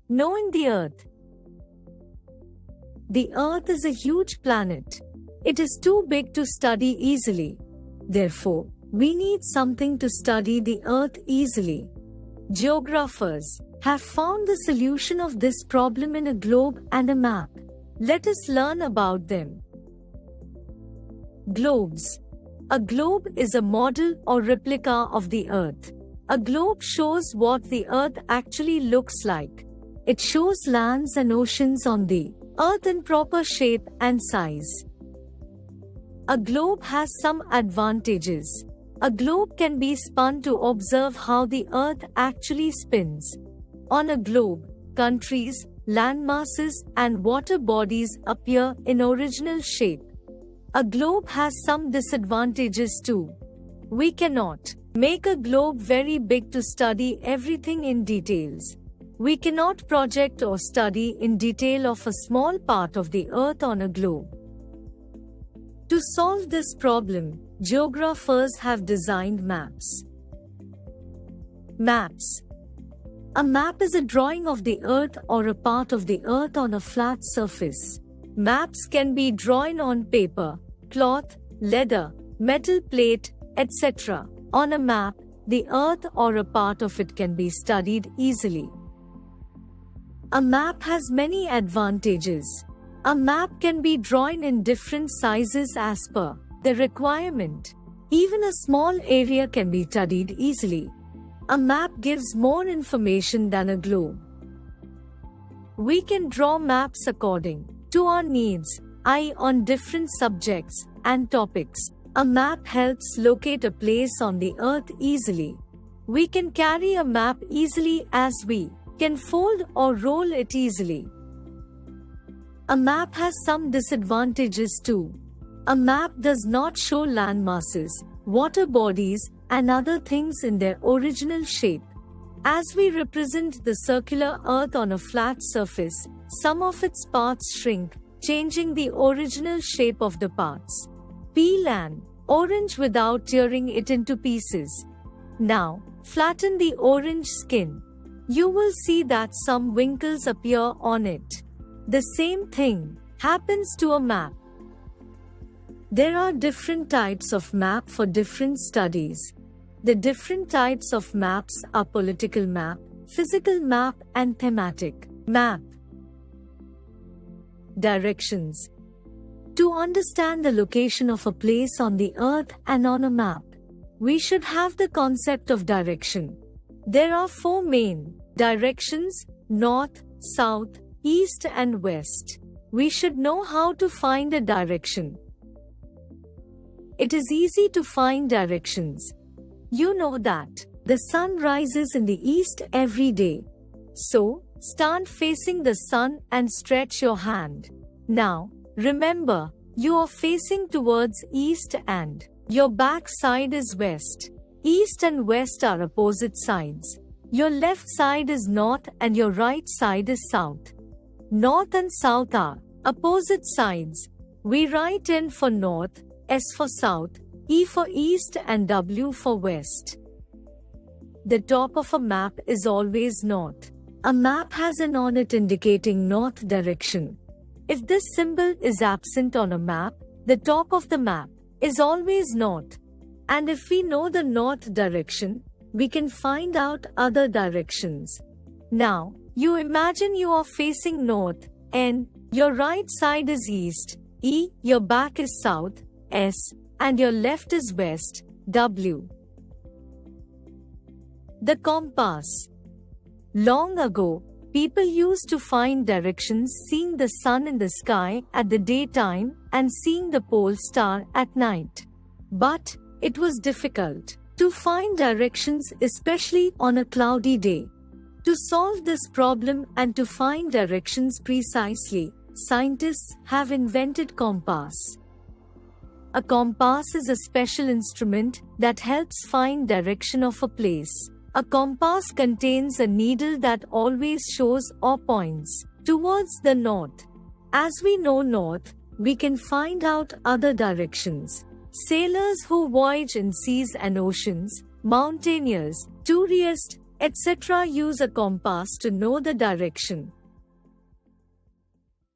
Knowing the Earth. The Earth is a huge planet. It is too big to study easily. Therefore, we need something to study the Earth easily. Geographers have found the solution of this problem in a globe and a map. Let us learn about them. Globes. A globe is a model or replica of the Earth. A globe shows what the Earth actually looks like. It shows lands and oceans on the Earth in proper shape and size. A globe has some advantages. A globe can be spun to observe how the Earth actually spins. On a globe, countries, landmasses, and water bodies appear in original shape. A globe has some disadvantages too. We cannot make a globe very big to study everything in details. We cannot project or study in detail of a small part of the Earth on a globe. To solve this problem, geographers have designed maps. Maps. A map is a drawing of the Earth or a part of the Earth on a flat surface. Maps can be drawn on paper, cloth, leather, metal plate, etc. On a map, the Earth or a part of it can be studied easily. A map has many advantages. A map can be drawn in different sizes as per the requirement. Even a small area can be studied easily. A map gives more information than a globe. We can draw maps according to our needs, on different subjects and topics. A map helps locate a place on the Earth easily. We can carry a map easily as we can fold or roll it easily. A map has some disadvantages too. A map does not show landmasses, water bodies, and other things in their original shape. As we represent the circular Earth on a flat surface, some of its parts shrink, changing the original shape of the parts. Peel an orange without tearing it into pieces. Now, flatten the orange skin. You will see that some wrinkles appear on it. The same thing happens to a map. There are different types of map for different studies. The different types of maps are political map, physical map, and thematic map. Directions. To understand the location of a place on the Earth and on a map, we should have the concept of direction. There are 4 main directions: north, south, east, and west. We should know how to find a direction. It is easy to find directions. You know that the sun rises in the east every day. So, stand facing the sun and stretch your hand. Now, remember, you are facing towards east and your back side is west. East and west are opposite sides. Your left side is north and your right side is south. North and south are opposite sides. We write N for north, S for south, E for east, and W for west. The top of a map is always north. A map has an on it indicating north direction. If this symbol is absent on a map, the top of the map is always north. And if we know the north direction, we can find out other directions. Now, you imagine you are facing north, N, your right side is east, E, your back is south, S, and your left is west, W. The compass. Long ago, people used to find directions seeing the sun in the sky at the daytime and seeing the pole star at night. But it was difficult to find directions, especially on a cloudy day. To solve this problem and to find directions precisely, scientists have invented compass. A compass is a special instrument that helps find direction of a place. A compass contains a needle that always shows or points towards the north. As we know north, we can find out other directions. Sailors who voyage in seas and oceans, mountaineers, tourists, etc. Use a compass to know the direction.